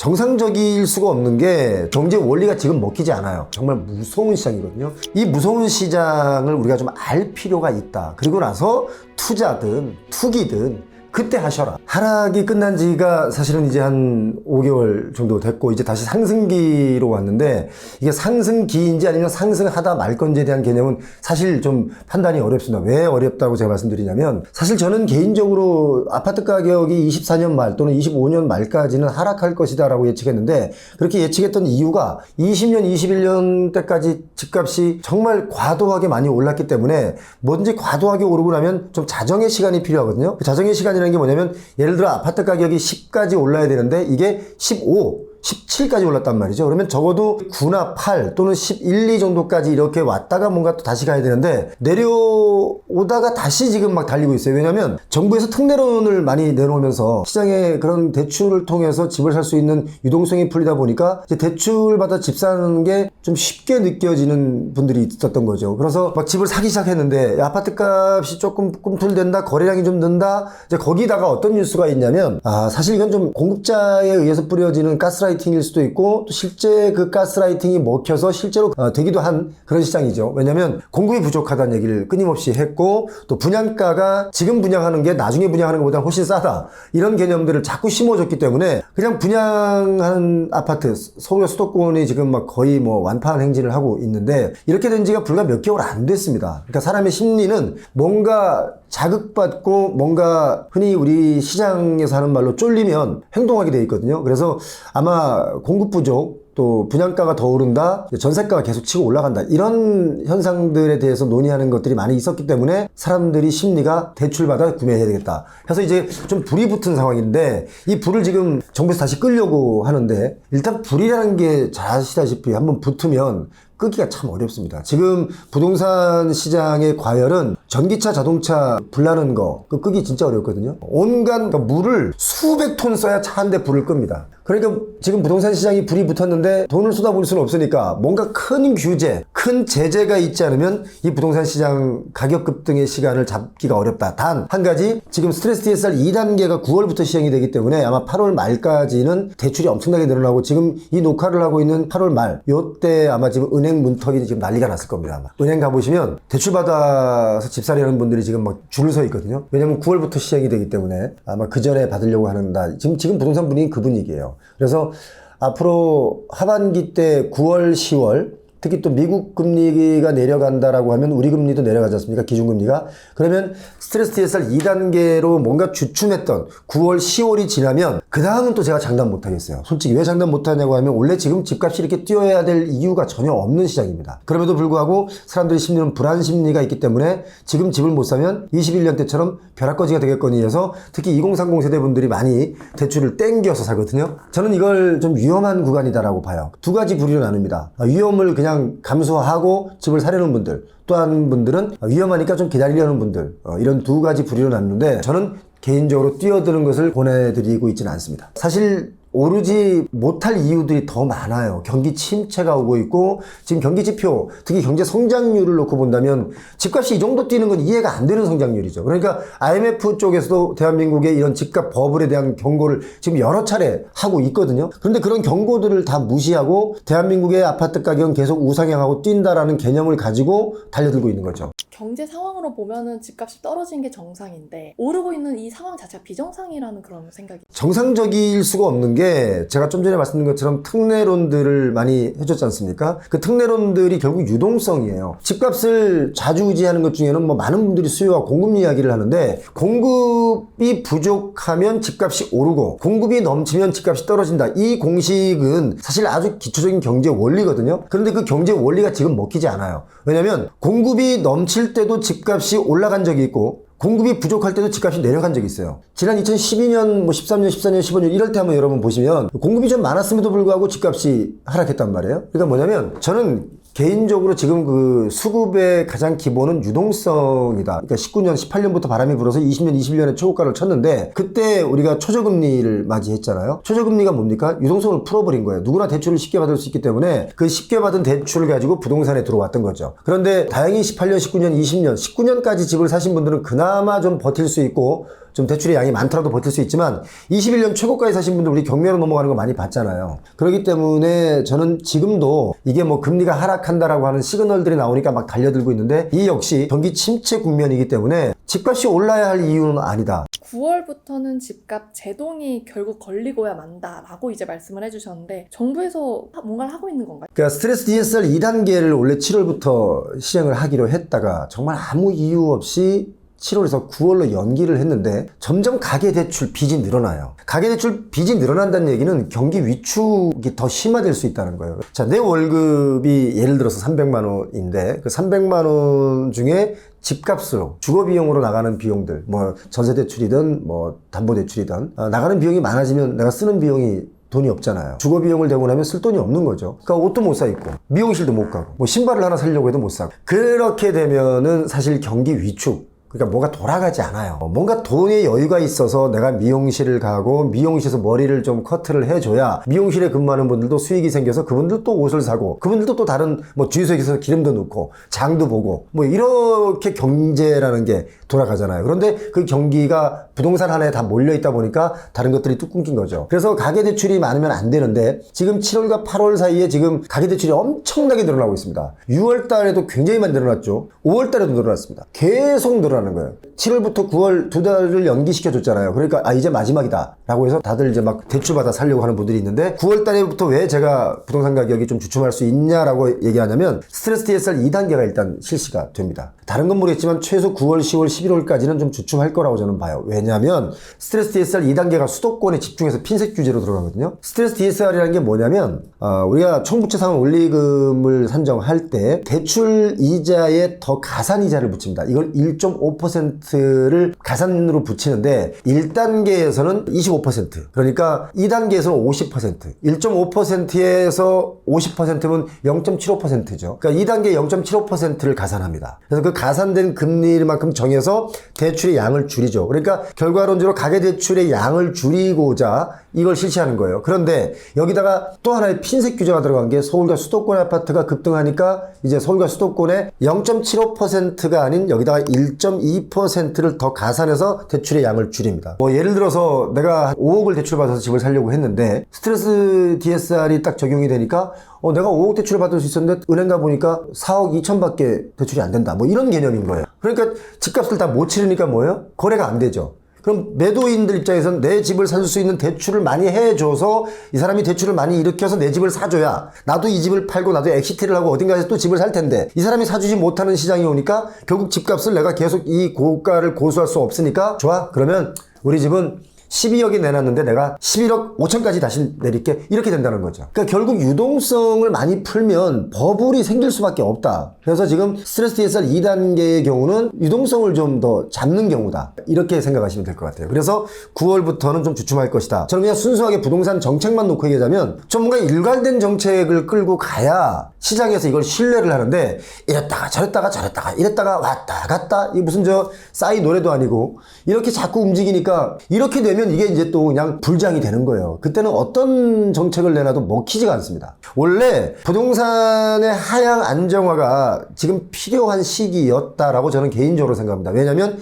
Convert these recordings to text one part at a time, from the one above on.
정상적일 수가 없는 게 경제 원리가 지금 먹히지 않아요. 정말 무서운 시장이거든요. 이 무서운 시장을 우리가 좀 알 필요가 있다. 그리고 나서 투자든 투기든 그때 하셔라. 하락이 끝난 지가 사실은 이제 한 5개월 정도 됐고 이제 다시 상승기로 왔는데 이게 상승기인지 아니면 상승하다 말 건지에 대한 개념은 사실 좀 판단이 어렵습니다. 왜 어렵다고 제가 말씀드리냐면 사실 저는 개인적으로 아파트 가격이 24년 말 또는 25년 말까지는 하락할 것이다 라고 예측했는데 그렇게 예측했던 이유가 20년, 21년 때까지 집값이 정말 과도하게 많이 올랐기 때문에 뭐든지 과도하게 오르고 나면 좀 자정의 시간이 필요하거든요. 그 자정의 시간이 게 뭐냐면 예를 들어 아파트 가격이 10까지 올라야 되는데 이게 15, 17까지 올랐단 말이죠. 그러면 적어도 9나 8 또는 11, 2 정도까지 이렇게 왔다가 뭔가 또 다시 가야 되는데 내려오다가 다시 지금 막 달리고 있어요. 왜냐하면 정부에서 특례론을 많이 내놓으면서 시장에 그런 대출을 통해서 집을 살 수 있는 유동성이 풀리다 보니까 이제 대출 받아 집 사는 게 좀 쉽게 느껴지는 분들이 있었던 거죠. 그래서 막 집을 사기 시작했는데 아파트 값이 조금 꿈틀댄다, 거래량이 좀 는다. 이제 거기다가 어떤 뉴스가 있냐면 사실 이건 좀 공급자에 의해서 뿌려지는 가스라이팅일 수도 있고 또 실제 그 가스라이팅이 먹혀서 실제로 되기도 한 그런 시장이죠. 왜냐면 공급이 부족하다는 얘기를 끊임없이 했고 또 분양가가 지금 분양하는 게 나중에 분양하는 것보다 훨씬 싸다. 이런 개념들을 자꾸 심어줬기 때문에 그냥 분양하는 아파트 서울 수도권이 지금 막 거의 뭐 완파한 행진을 하고 있는데 이렇게 된 지가 불과 몇 개월 안 됐습니다. 그러니까 사람의 심리는 뭔가 자극받고 뭔가 흔히 우리 시장에서 하는 말로 쫄리면 행동하게 돼 있거든요. 그래서 아마 공급 부족 또 분양가가 더 오른다, 전세가가 계속 치고 올라간다 이런 현상들에 대해서 논의하는 것들이 많이 있었기 때문에 사람들이 심리가 대출받아 구매해야 되겠다 해서 이제 좀 불이 붙은 상황인데 이 불을 지금 정부에서 다시 끄려고 하는데 일단 불이라는 게 잘 아시다시피 한번 붙으면 끄기가 참 어렵습니다. 지금 부동산 시장의 과열은 전기차, 자동차 불나는 거 그 끄기 진짜 어렵거든요. 온갖 그러니까 물을 수백 톤 써야 차 한 대 불을 끕니다. 그러니까 지금 부동산 시장이 불이 붙었는데 돈을 쏟아부을 수는 없으니까 뭔가 큰 규제, 큰 제재가 있지 않으면 이 부동산 시장 가격 급등의 시간을 잡기가 어렵다. 단 한 가지 지금 스트레스 DSR 2단계가 9월부터 시행이 되기 때문에 아마 8월 말까지는 대출이 엄청나게 늘어나고 지금 이 녹화를 하고 있는 8월 말 요때 아마 지금 은행 문턱이 지금 난리가 났을 겁니다. 아마. 은행 가보시면 대출 받아서 집살이 하는 분들이 지금 막 줄을 서 있거든요. 왜냐면 9월부터 시행이 되기 때문에 아마 그 전에 받으려고 하는다. 지금 부동산 분위기 그 분위기예요. 그래서 앞으로 하반기 때 9월, 10월 특히 또 미국 금리가 내려간다라고 하면 우리 금리도 내려가지 않습니까? 기준금리가. 그러면 스트레스 DSR 2단계로 뭔가 주춤했던 9월, 10월이 지나면 그 다음은 또 제가 장담 못하겠어요. 솔직히 왜 장담 못하냐고 하면 원래 지금 집값이 이렇게 뛰어야 될 이유가 전혀 없는 시장입니다. 그럼에도 불구하고 사람들의 심리는 불안 심리가 있기 때문에 지금 집을 못 사면 21년 때처럼 벼락거지가 되겠거니 해서 특히 2030 세대분들이 많이 대출을 땡겨서 사거든요. 저는 이걸 좀 위험한 구간이다라고 봐요. 두 가지 부류로 나눕니다. 위험을 그냥 감수하고 집을 사려는 분들, 또 한 분들은 위험하니까 좀 기다리려는 분들, 이런 두 가지 부류로 나누는데 저는 개인적으로 뛰어드는 것을 권해드리고 있지는 않습니다. 사실 오르지 못할 이유들이 더 많아요. 경기 침체가 오고 있고 지금 경기 지표, 특히 경제 성장률을 놓고 본다면 집값이 이 정도 뛰는 건 이해가 안 되는 성장률이죠. 그러니까 IMF 쪽에서도 대한민국의 이런 집값 버블에 대한 경고를 지금 여러 차례 하고 있거든요. 그런데 그런 경고들을 다 무시하고 대한민국의 아파트 가격은 계속 우상향하고 뛴다라는 개념을 가지고 달려들고 있는 거죠. 경제 상황으로 보면은 집값이 떨어진 게 정상인데 오르고 있는 이 상황 자체가 비정상이라는 그런 생각이 정상적일 수가 없는 게 제가 좀 전에 말씀드린 것처럼 특례론들을 많이 해줬지 않습니까? 그 특례론들이 결국 유동성이에요. 집값을 좌지우지하는 것 중에는 뭐 많은 분들이 수요와 공급 이야기를 하는데 공급이 부족하면 집값이 오르고 공급이 넘치면 집값이 떨어진다. 이 공식은 사실 아주 기초적인 경제 원리거든요. 그런데 그 경제 원리가 지금 먹히지 않아요. 왜냐면 공급이 넘칠 때도 집값이 올라간 적이 있고 공급이 부족할 때도 집값이 내려간 적이 있어요. 지난 2012년, 13년, 14년, 15년 이럴 때 한번 여러분 보시면 공급이 좀 많았음에도 불구하고 집값이 하락했단 말이에요. 그러니까 뭐냐면 저는 개인적으로 지금 그 수급의 가장 기본은 유동성이다. 그러니까 19년, 18년부터 바람이 불어서 20년, 21년에 최고가를 쳤는데 그때 우리가 초저금리를 맞이했잖아요. 초저금리가 뭡니까? 유동성을 풀어버린 거예요. 누구나 대출을 쉽게 받을 수 있기 때문에 그 쉽게 받은 대출을 가지고 부동산에 들어왔던 거죠. 그런데 다행히 18년, 19년, 20년, 19년까지 집을 사신 분들은 그나마 좀 버틸 수 있고 좀 대출의 양이 많더라도 버틸 수 있지만 21년 최고가에 사신 분들 우리 경매로 넘어가는 거 많이 봤잖아요. 그렇기 때문에 저는 지금도 이게 뭐 금리가 하락한다라고 하는 시그널들이 나오니까 막 달려들고 있는데 이 역시 경기 침체 국면이기 때문에 집값이 올라야 할 이유는 아니다. 9월부터는 집값 제동이 결국 걸리고야 만다라고 이제 말씀을 해주셨는데 정부에서 뭔가를 하고 있는 건가요? 그러니까 스트레스 DSR 2단계를 원래 7월부터 시행을 하기로 했다가 정말 아무 이유 없이 7월에서 9월로 연기를 했는데 점점 가계대출 빚이 늘어나요. 가계대출 빚이 늘어난다는 얘기는 경기 위축이 더 심화될 수 있다는 거예요. 자, 내 월급이 예를 들어서 300만 원인데 그 300만 원 중에 집값으로 주거비용으로 나가는 비용들 뭐 전세대출이든 뭐 담보대출이든 나가는 비용이 많아지면 내가 쓰는 비용이 돈이 없잖아요. 주거 비용을 대고 나면 쓸 돈이 없는 거죠. 그러니까 옷도 못 사 입고 미용실도 못 가고 뭐 신발을 하나 사려고 해도 못 사고 그렇게 되면은 사실 경기 위축 그러니까 뭐가 돌아가지 않아요. 뭔가 돈의 여유가 있어서 내가 미용실을 가고 미용실에서 머리를 좀 커트를 해줘야 미용실에 근무하는 분들도 수익이 생겨서 그분들 또 옷을 사고 그분들도 또 다른 뭐 주유소에서 기름도 넣고 장도 보고 뭐 이렇게 경제라는 게 돌아가잖아요. 그런데 그 경기가 부동산 하나에 다 몰려있다 보니까 다른 것들이 뚝 끊긴 거죠. 그래서 가계대출이 많으면 안 되는데 지금 7월과 8월 사이에 지금 가계대출이 엄청나게 늘어나고 있습니다. 6월 달에도 굉장히 많이 늘어났죠. 5월 달에도 늘어났습니다. 계속 늘어나는 거예요. 7월부터 9월 두 달을 연기시켜 줬잖아요. 그러니까 이제 마지막이다 라고 해서 다들 이제 막 대출받아 살려고 하는 분들이 있는데 9월 달에부터 왜 제가 부동산 가격이 좀 주춤할 수 있냐라고 얘기하냐면 스트레스 DSR 2단계가 일단 실시가 됩니다. 다른 건 모르겠지만 최소 9월, 10월, 11월까지는 좀 주춤할 거라고 저는 봐요. 왜냐하면 스트레스 DSR 2단계가 수도권에 집중해서 핀셋 규제로 들어가거든요. 스트레스 DSR이라는 게 뭐냐면 우리가 총부채 상환 원리금을 산정할 때 대출 이자에 더 가산 이자를 붙입니다. 이걸 1.5%를 가산으로 붙이는데 1단계에서는 25% 그러니까 2단계에서는 50% 1.5%에서 50%면 0.75%죠. 그러니까 2단계 0.75%를 가산합니다. 그래서 그 가산된 금리만큼 정해서 대출의 양을 줄이죠. 그러니까 결과론적으로 가계대출의 양을 줄이고자 이걸 실시하는 거예요. 그런데 여기다가 또 하나의 핀셋 규제가 들어간 게 서울과 수도권 아파트가 급등하니까 이제 서울과 수도권에 0.75%가 아닌 여기다가 1.2%를 더 가산해서 대출의 양을 줄입니다. 뭐 예를 들어서 내가 5억을 대출받아서 집을 살려고 했는데 스트레스 DSR이 딱 적용이 되니까 내가 5억 대출을 받을 수 있었는데 은행 가보니까 4억 2천밖에 대출이 안 된다. 뭐 이런 개념인 거예요. 그러니까 집값을 다 못 치르니까 뭐예요? 거래가 안 되죠. 그럼 매도인들 입장에서는 내 집을 살 수 있는 대출을 많이 해줘서 이 사람이 대출을 많이 일으켜서 내 집을 사줘야 나도 이 집을 팔고 나도 엑시트를 하고 어딘가에서 또 집을 살 텐데 이 사람이 사주지 못하는 시장이 오니까 결국 집값을 내가 계속 이 고가를 고수할 수 없으니까 좋아 그러면 우리 집은 12억이 내놨는데 내가 11억 5천까지 다시 내릴게 이렇게 된다는 거죠. 그러니까 결국 유동성을 많이 풀면 버블이 생길 수밖에 없다. 그래서 지금 스트레스 DSR 2단계의 경우는 유동성을 좀 더 잡는 경우다 이렇게 생각하시면 될 것 같아요. 그래서 9월부터는 좀 주춤할 것이다. 저는 그냥 순수하게 부동산 정책만 놓고 얘기하자면 좀 뭔가 일관된 정책을 끌고 가야 시장에서 이걸 신뢰를 하는데 이랬다가 저랬다가 이랬다가 왔다 갔다 이 무슨 저 싸이 노래도 아니고 이렇게 자꾸 움직이니까 이렇게 되면 이게 이제 또 그냥 불장이 되는 거예요. 그때는 어떤 정책을 내놔도 먹히지가 않습니다. 원래 부동산의 하향 안정화가 지금 필요한 시기였다라고 저는 개인적으로 생각합니다. 왜냐하면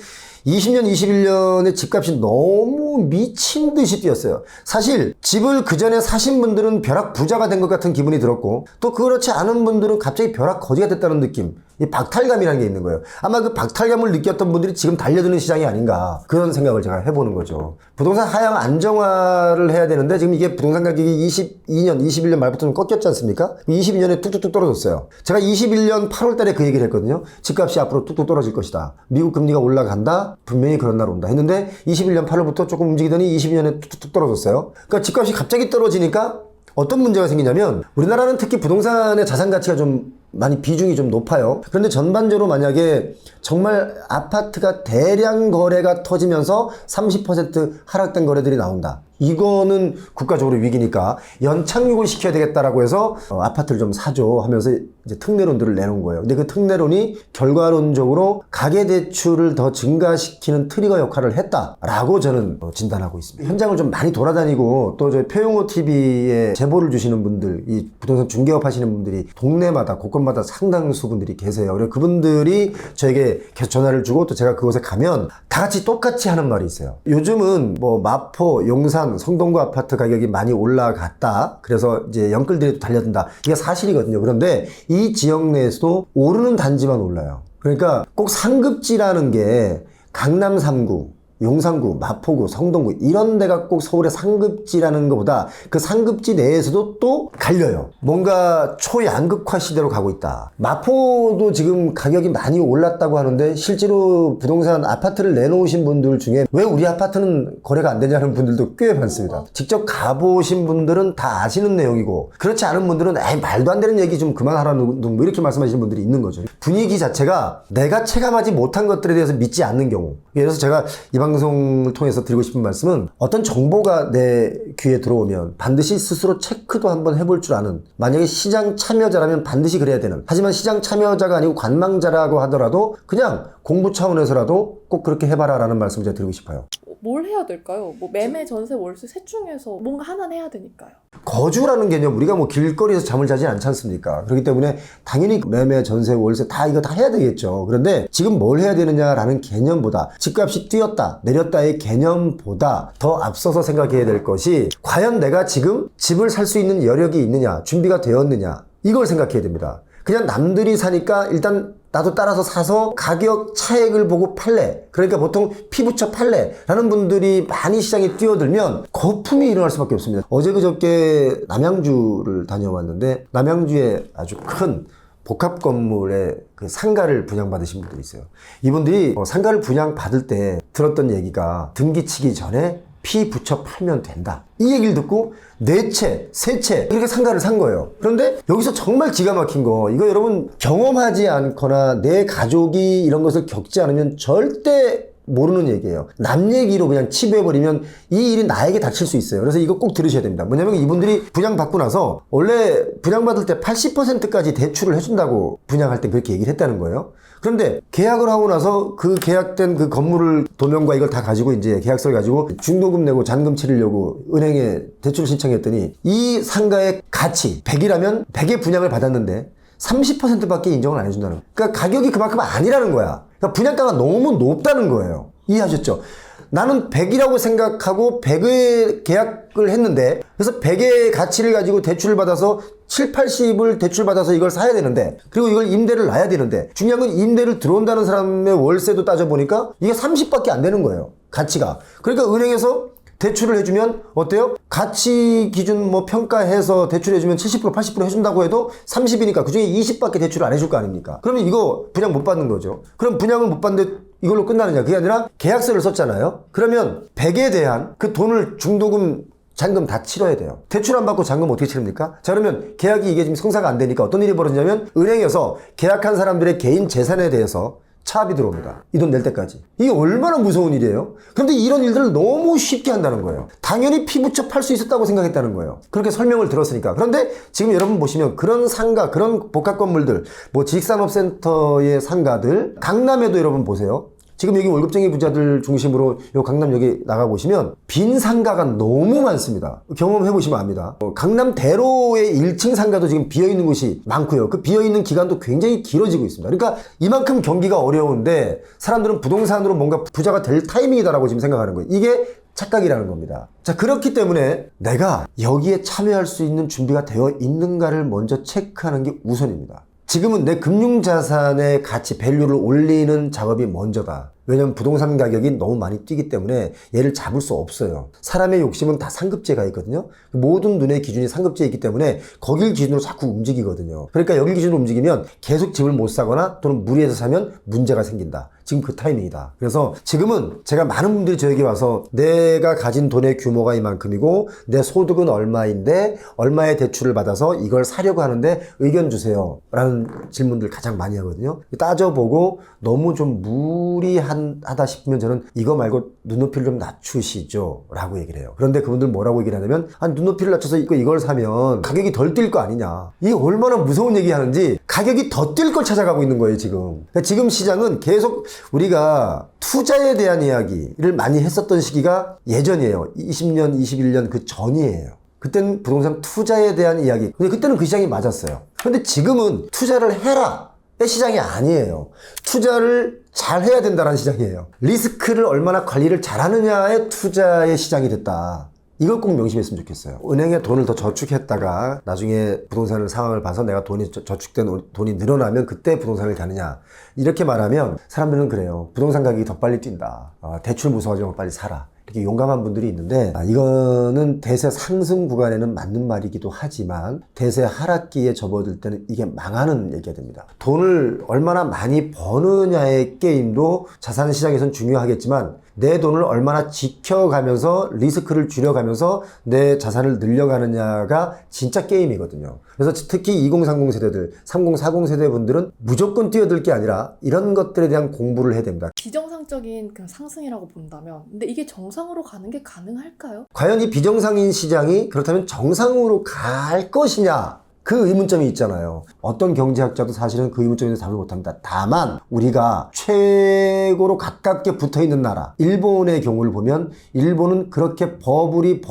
20년, 21년에 집값이 너무 미친 듯이 뛰었어요. 사실 집을 그 전에 사신 분들은 벼락 부자가 된 것 같은 기분이 들었고 또 그렇지 않은 분들은 갑자기 벼락 거지가 됐다는 느낌 이 박탈감이라는 게 있는 거예요. 아마 그 박탈감을 느꼈던 분들이 지금 달려드는 시장이 아닌가 그런 생각을 제가 해보는 거죠. 부동산 하향 안정화를 해야 되는데 지금 이게 부동산 가격이 22년, 21년 말부터는 꺾였지 않습니까? 22년에 뚝뚝뚝 떨어졌어요. 제가 21년 8월 달에 그 얘기를 했거든요. 집값이 앞으로 뚝뚝 떨어질 것이다. 미국 금리가 올라간다. 분명히 그런 날 온다 했는데 21년 8월부터 조금 움직이더니 22년에 뚝뚝뚝 떨어졌어요. 그러니까 집값이 갑자기 떨어지니까 어떤 문제가 생기냐면 우리나라는 특히 부동산의 자산 가치가 좀 많이 비중이 좀 높아요. 그런데 전반적으로 만약에 정말 아파트가 대량 거래가 터지면서 30% 하락된 거래들이 나온다. 이거는 국가적으로 위기니까 연착륙을 시켜야 되겠다라고 해서 아파트를 좀 사줘 하면서 이제 특례론들을 내놓은 거예요. 근데 그 특례론이 결과론적으로 가계대출을 더 증가시키는 트리거 역할을 했다라고 저는 진단하고 있습니다. 현장을 좀 많이 돌아다니고 또 저희 표용호 TV에 제보를 주시는 분들, 이 부동산 중개업 하시는 분들이 동네마다 곳곳마다 상당수 분들이 계세요. 그래서 그분들이 저에게 계속 전화를 주고 또 제가 그곳에 가면 다 같이 똑같이 하는 말이 있어요. 요즘은 뭐 마포, 용산, 성동구 아파트 가격이 많이 올라갔다. 그래서 이제 영끌들이 달려든다. 이게 사실이거든요. 그런데 이 지역 내에서도 오르는 단지만 올라요. 그러니까 꼭 상급지라는 게 강남 3구, 용산구, 마포구, 성동구 이런 데가 꼭 서울의 상급지라는 것보다 그 상급지 내에서도 또 갈려요. 뭔가 초양극화 시대로 가고 있다. 마포도 지금 가격이 많이 올랐다고 하는데 실제로 부동산 아파트를 내놓으신 분들 중에 왜 우리 아파트는 거래가 안 되냐는 분들도 꽤 많습니다. 직접 가보신 분들은 다 아시는 내용이고 그렇지 않은 분들은 에이 말도 안 되는 얘기 좀 그만하라는 뭐 이렇게 말씀하시는 분들이 있는 거죠. 분위기 자체가 내가 체감하지 못한 것들에 대해서 믿지 않는 경우. 그래서 제가 이 방송을 통해서 드리고 싶은 말씀은 어떤 정보가 내 귀에 들어오면 반드시 스스로 체크도 한번 해볼 줄 아는, 만약에 시장 참여자라면 반드시 그래야 되는, 하지만 시장 참여자가 아니고 관망자라고 하더라도 그냥 공부 차원에서라도 꼭 그렇게 해봐라 라는 말씀을 제가 드리고 싶어요. 뭘 해야 될까요? 뭐 매매, 전세, 월세 셋 중에서 뭔가 하나는 해야 되니까요. 거주라는 개념, 우리가 뭐 길거리에서 잠을 자지 않지 않습니까? 그렇기 때문에 당연히 매매, 전세, 월세 다 이거 다 해야 되겠죠. 그런데 지금 뭘 해야 되느냐라는 개념보다, 집값이 뛰었다 내렸다의 개념보다 더 앞서서 생각해야 될 것이 과연 내가 지금 집을 살 수 있는 여력이 있느냐, 준비가 되었느냐, 이걸 생각해야 됩니다. 그냥 남들이 사니까 일단 나도 따라서 사서 가격 차액을 보고 팔래, 그러니까 보통 피부쳐 팔래 라는 분들이 많이 시장에 뛰어들면 거품이 일어날 수밖에 없습니다. 어제 그저께 남양주를 다녀왔는데 남양주에 아주 큰 복합 건물에 그 상가를 분양받으신 분들이 있어요. 이분들이 상가를 분양받을 때 들었던 얘기가 등기치기 전에 피 붙여 팔면 된다. 이 얘기를 듣고 네 채, 세 채 이렇게 상가를 산 거예요. 그런데 여기서 정말 기가 막힌 거, 이거 여러분 경험하지 않거나 내 가족이 이런 것을 겪지 않으면 절대 모르는 얘기예요. 남 얘기로 그냥 치부해버리면 이 일이 나에게 닥칠 수 있어요. 그래서 이거 꼭 들으셔야 됩니다. 뭐냐면 이분들이 분양받고 나서 원래 분양받을 때 80%까지 대출을 해준다고 분양할 때 그렇게 얘기를 했다는 거예요. 그런데 계약을 하고 나서 그 계약된 그 건물을 도면과 이걸 다 가지고 이제 계약서를 가지고 중도금 내고 잔금 치르려고 은행에 대출을 신청했더니 이 상가의 가치 100이라면 100의 분양을 받았는데 30%밖에 인정을 안 해준다는 거예요. 그러니까 가격이 그만큼 아니라는 거야. 그러니까 분양가가 너무 높다는 거예요. 이해하셨죠? 나는 100이라고 생각하고 100의 계약을 했는데, 그래서 100의 가치를 가지고 대출을 받아서 7, 80을 대출 받아서 이걸 사야 되는데, 그리고 이걸 임대를 놔야 되는데, 중요한 건 임대를 들어온다는 사람의 월세도 따져보니까 이게 30밖에 안 되는 거예요. 가치가. 그러니까 은행에서 대출을 해주면 어때요? 가치 기준 뭐 평가해서 대출해주면 70% 80% 해준다고 해도 30이니까 그중에 20밖에 대출을 안 해줄 거 아닙니까? 그러면 이거 분양 못 받는 거죠. 그럼 분양을 못 받는데 이걸로 끝나느냐? 그게 아니라 계약서를 썼잖아요. 그러면 100에 대한 그 돈을 중도금 잔금 다 치러야 돼요. 대출 안 받고 잔금 어떻게 치릅니까? 자, 그러면 계약이 이게 지금 성사가 안 되니까 어떤 일이 벌어지냐면 은행에서 계약한 사람들의 개인 재산에 대해서 차압이 들어옵니다. 이 돈 낼 때까지. 이게 얼마나 무서운 일이에요? 그런데 이런 일들을 너무 쉽게 한다는 거예요. 당연히 피부쳐 팔 수 있었다고 생각했다는 거예요. 그렇게 설명을 들었으니까. 그런데 지금 여러분 보시면 그런 상가, 그런 복합 건물들, 뭐 지식산업센터의 상가들, 강남에도 여러분 보세요. 지금 여기 월급쟁이 부자들 중심으로 요 강남 여기 나가보시면 빈 상가가 너무 많습니다. 경험해보시면 압니다. 강남 대로의 1층 상가도 지금 비어있는 곳이 많고요. 그 비어있는 기간도 굉장히 길어지고 있습니다. 그러니까 이만큼 경기가 어려운데 사람들은 부동산으로 뭔가 부자가 될 타이밍이다라고 지금 생각하는 거예요. 이게 착각이라는 겁니다. 자, 그렇기 때문에 내가 여기에 참여할 수 있는 준비가 되어 있는가를 먼저 체크하는 게 우선입니다. 지금은 내 금융자산의 가치, 밸류를 올리는 작업이 먼저다. 왜냐면 부동산 가격이 너무 많이 뛰기 때문에 얘를 잡을 수 없어요. 사람의 욕심은 다 상급제가 있거든요. 모든 눈의 기준이 상급제에 있기 때문에 거길 기준으로 자꾸 움직이거든요. 그러니까 여길 기준으로 움직이면 계속 집을 못 사거나 또는 무리해서 사면 문제가 생긴다. 지금 그 타이밍이다. 그래서 지금은 제가 많은 분들이 저에게 와서 내가 가진 돈의 규모가 이만큼이고 내 소득은 얼마인데 얼마의 대출을 받아서 이걸 사려고 하는데 의견 주세요 라는 질문들 가장 많이 하거든요. 따져보고 너무 좀 무리하다 싶으면 저는 이거 말고 눈높이를 좀 낮추시죠 라고 얘기를 해요. 그런데 그분들 뭐라고 얘기를 하냐면 눈높이를 낮춰서 이걸 사면 가격이 덜 뛸 거 아니냐. 이게 얼마나 무서운 얘기 하는지 가격이 더 뛸 걸 찾아가고 있는 거예요 지금. 그러니까 지금 시장은 계속 우리가 투자에 대한 이야기를 많이 했었던 시기가 예전이에요. 20년 21년 그 전이에요. 그때는 부동산 투자에 대한 이야기. 근데 그때는 그 시장이 맞았어요. 근데 지금은 투자를 해라 의 시장이 아니에요. 투자를 잘 해야 된다는 시장이에요. 리스크를 얼마나 관리를 잘하느냐의 투자의 시장이 됐다. 이걸 꼭 명심했으면 좋겠어요. 은행에 돈을 더 저축했다가 나중에 부동산 상황을 봐서 내가 저축된 돈이 늘어나면 그때 부동산을 가느냐. 이렇게 말하면 사람들은 그래요. 부동산 가격이 더 빨리 뛴다. 대출 무서워하지 말고 빨리 사라. 이렇게 용감한 분들이 있는데 이거는 대세 상승 구간에는 맞는 말이기도 하지만 대세 하락기에 접어들 때는 이게 망하는 얘기가 됩니다. 돈을 얼마나 많이 버느냐의 게임도 자산시장에선 중요하겠지만 내 돈을 얼마나 지켜가면서 리스크를 줄여가면서 내 자산을 늘려가느냐가 진짜 게임이거든요. 그래서 특히 2030 세대들, 3040 세대분들은 무조건 뛰어들 게 아니라 이런 것들에 대한 공부를 해야 됩니다. 비정상적인 그냥 상승이라고 본다면 근데 이게 정상으로 가는 게 가능할까요? 과연 이 비정상인 시장이 그렇다면 정상으로 갈 것이냐? 그 의문점이 있잖아요. 어떤 경제학자도 사실은 그 의문점에 대해서 답을 못합니다. 다만 우리가 최고로 가깝게 붙어있는 나라 일본의 경우를 보면 일본은 그렇게 버블을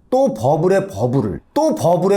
또 버블의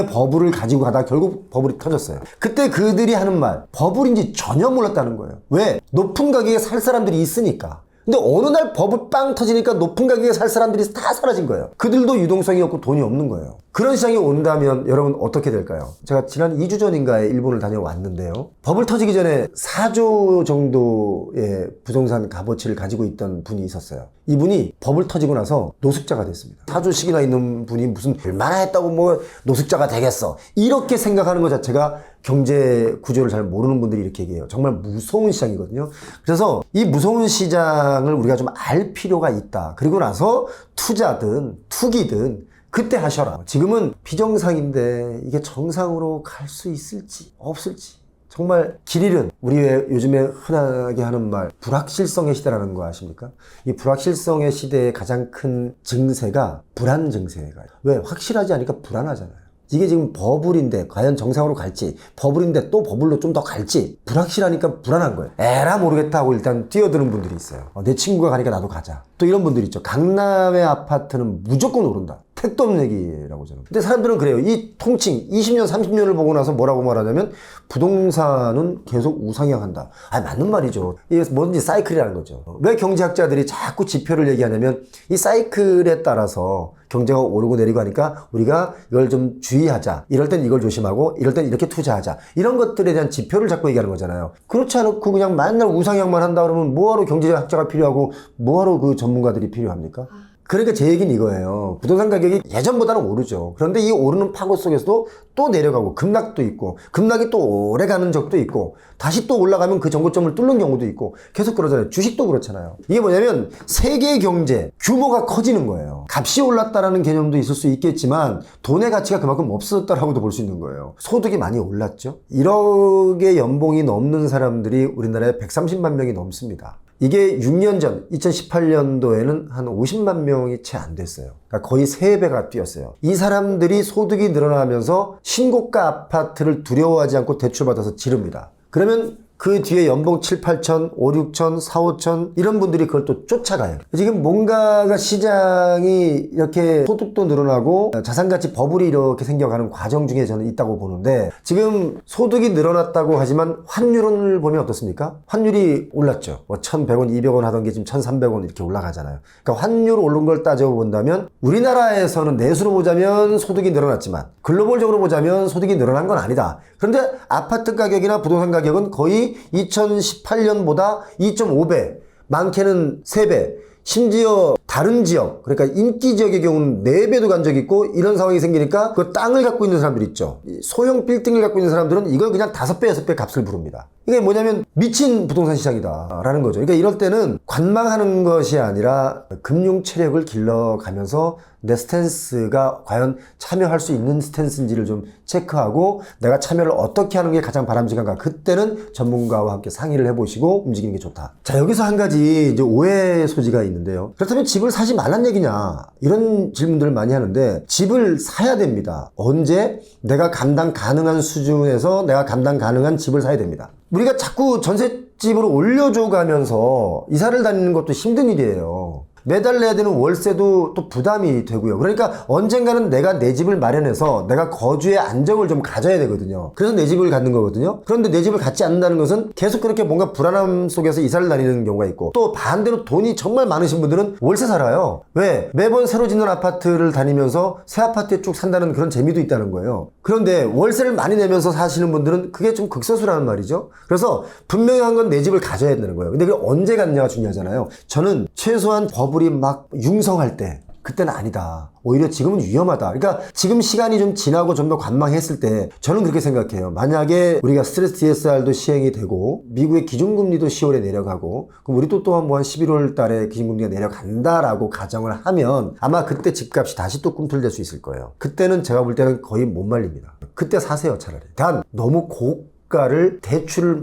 버블을 가지고 가다 결국 버블이 터졌어요. 그때 그들이 하는 말 버블인지 전혀 몰랐다는 거예요. 왜? 높은 가격에 살 사람들이 있으니까. 근데 어느 날 버블 빵 터지니까 높은 가격에 살 사람들이 다 사라진 거예요. 그들도 유동성이 없고 돈이 없는 거예요. 그런 시장이 온다면 여러분 어떻게 될까요? 제가 지난 2주 전인가에 일본을 다녀왔는데요. 버블 터지기 전에 4조 정도의 부동산 값어치를 가지고 있던 분이 있었어요. 이분이 버블 터지고 나서 노숙자가 됐습니다. 4조씩이나 있는 분이 무슨 얼마나 했다고 뭐 노숙자가 되겠어. 이렇게 생각하는 것 자체가 경제 구조를 잘 모르는 분들이 이렇게 얘기해요. 정말 무서운 시장이거든요. 그래서 이 무서운 시장을 우리가 좀 알 필요가 있다. 그리고 나서 투자든 투기든 그때 하셔라. 지금은 비정상인데 이게 정상으로 갈 수 있을지 없을지 정말 길 잃은 우리 왜 요즘에 흔하게 하는 말 불확실성의 시대라는 거 아십니까? 이 불확실성의 시대의 가장 큰 증세가 불안 증세가 왜? 확실하지 않으니까 불안하잖아요. 이게 지금 버블인데 과연 정상으로 갈지 버블인데 또 버블로 좀 더 갈지 불확실하니까 불안한 거예요. 에라 모르겠다 하고 일단 뛰어드는 분들이 있어요. 내 친구가 가니까 나도 가자. 또 이런 분들 있죠. 강남의 아파트는 무조건 오른다. 택도 없는 얘기라고 저는. 근데 사람들은 그래요. 이 통칭 20년 30년을 보고 나서 뭐라고 말하냐면 부동산은 계속 우상향한다. 맞는 말이죠. 이게 뭔지 사이클이라는 거죠. 왜 경제학자들이 자꾸 지표를 얘기하냐면 이 사이클에 따라서 경제가 오르고 내리고 하니까 우리가 이걸 좀 주의하자. 이럴 땐 이걸 조심하고 이럴 땐 이렇게 투자하자. 이런 것들에 대한 지표를 자꾸 얘기하는 거잖아요. 그렇지 않고 그냥 맨날 우상향만 한다 그러면 뭐하러 경제학자가 필요하고 뭐하러 그 전문가들이 필요합니까? 그러니까 제 얘기는 이거예요. 부동산 가격이 예전보다는 오르죠. 그런데 이 오르는 파고 속에서도 또 내려가고 급락도 있고 급락이 또 오래 가는 적도 있고 다시 또 올라가면 그 전고점을 뚫는 경우도 있고 계속 그러잖아요. 주식도 그렇잖아요. 이게 뭐냐면 세계 경제 규모가 커지는 거예요. 값이 올랐다라는 개념도 있을 수 있겠지만 돈의 가치가 그만큼 없어졌다라고도 볼 수 있는 거예요. 소득이 많이 올랐죠. 1억의 연봉이 넘는 사람들이 우리나라에 130만 명이 넘습니다. 이게 6년 전 2018년도에는 한 50만 명이 채 안 됐어요. 그러니까 거의 3배가 뛰었어요. 이 사람들이 소득이 늘어나면서 신고가 아파트를 두려워하지 않고 대출받아서 지릅니다. 그러면 그 뒤에 연봉 7, 8천, 5, 6천, 4, 5천 이런 분들이 그걸 또 쫓아가요. 지금 뭔가가 시장이 이렇게 소득도 늘어나고 자산가치 버블이 이렇게 생겨가는 과정 중에 저는 있다고 보는데 지금 소득이 늘어났다고 하지만 환율을 보면 어떻습니까? 환율이 올랐죠. 1,100원, 200원 하던 게 지금 1,300원 이렇게 올라가잖아요. 그러니까 환율 오른 걸 따져본다면 우리나라에서는 내수로 보자면 소득이 늘어났지만 글로벌적으로 보자면 소득이 늘어난 건 아니다. 그런데 아파트 가격이나 부동산 가격은 거의 2018년보다 2.5배, 많게는 3배, 심지어 다른 지역, 그러니까 인기 지역의 경우는 4배도 간 적이 있고, 이런 상황이 생기니까 그 땅을 갖고 있는 사람들 있죠. 소형 빌딩을 갖고 있는 사람들은 이걸 그냥 5배, 6배 값을 부릅니다. 이게 뭐냐면 미친 부동산 시장이다 라는 거죠. 그러니까 이럴 때는 관망하는 것이 아니라 금융 체력을 길러가면서 내 스탠스가 과연 참여할 수 있는 스탠스인지를 좀 체크하고 내가 참여를 어떻게 하는 게 가장 바람직한가, 그때는 전문가와 함께 상의를 해보시고 움직이는 게 좋다. 자, 여기서 한 가지 이제 오해 소지가 있는데요. 그렇다면 집을 사지 말란 얘기냐, 이런 질문들을 많이 하는데, 집을 사야 됩니다. 언제? 내가 감당 가능한 수준에서 내가 감당 가능한 집을 사야 됩니다. 우리가 자꾸 전셋집으로 올려줘 가면서 이사를 다니는 것도 힘든 일이에요. 매달 내야 되는 월세도 또 부담이 되고요. 그러니까 언젠가는 내가 내 집을 마련해서 내가 거주의 안정을 좀 가져야 되거든요. 그래서 내 집을 갖는 거거든요. 그런데 내 집을 갖지 않는다는 것은 계속 그렇게 뭔가 불안함 속에서 이사를 다니는 경우가 있고, 또 반대로 돈이 정말 많으신 분들은 월세 살아요. 왜? 매번 새로 짓는 아파트를 다니면서 새 아파트에 쭉 산다는 그런 재미도 있다는 거예요. 그런데 월세를 많이 내면서 사시는 분들은 그게 좀 극소수라는 말이죠. 그래서 분명히 한 건 내 집을 가져야 되는 거예요. 근데 그게 언제 갖냐가 중요하잖아요. 저는 최소한 버블이 막 융성할 때, 그때는 아니다. 오히려 지금은 위험하다. 그러니까 지금 시간이 좀 지나고 좀 더 관망했을 때 저는 그렇게 생각해요. 만약에 우리가 스트레스 DSR도 시행이 되고 미국의 기준금리도 10월에 내려가고, 그럼 우리도 또한 뭐 한 11월 달에 기준금리가 내려간다라고 가정을 하면 아마 그때 집값이 다시 또 꿈틀댈 수 있을 거예요. 그때는 제가 볼 때는 거의 못 말립니다. 그때 사세요, 차라리. 단 너무 고가를 대출을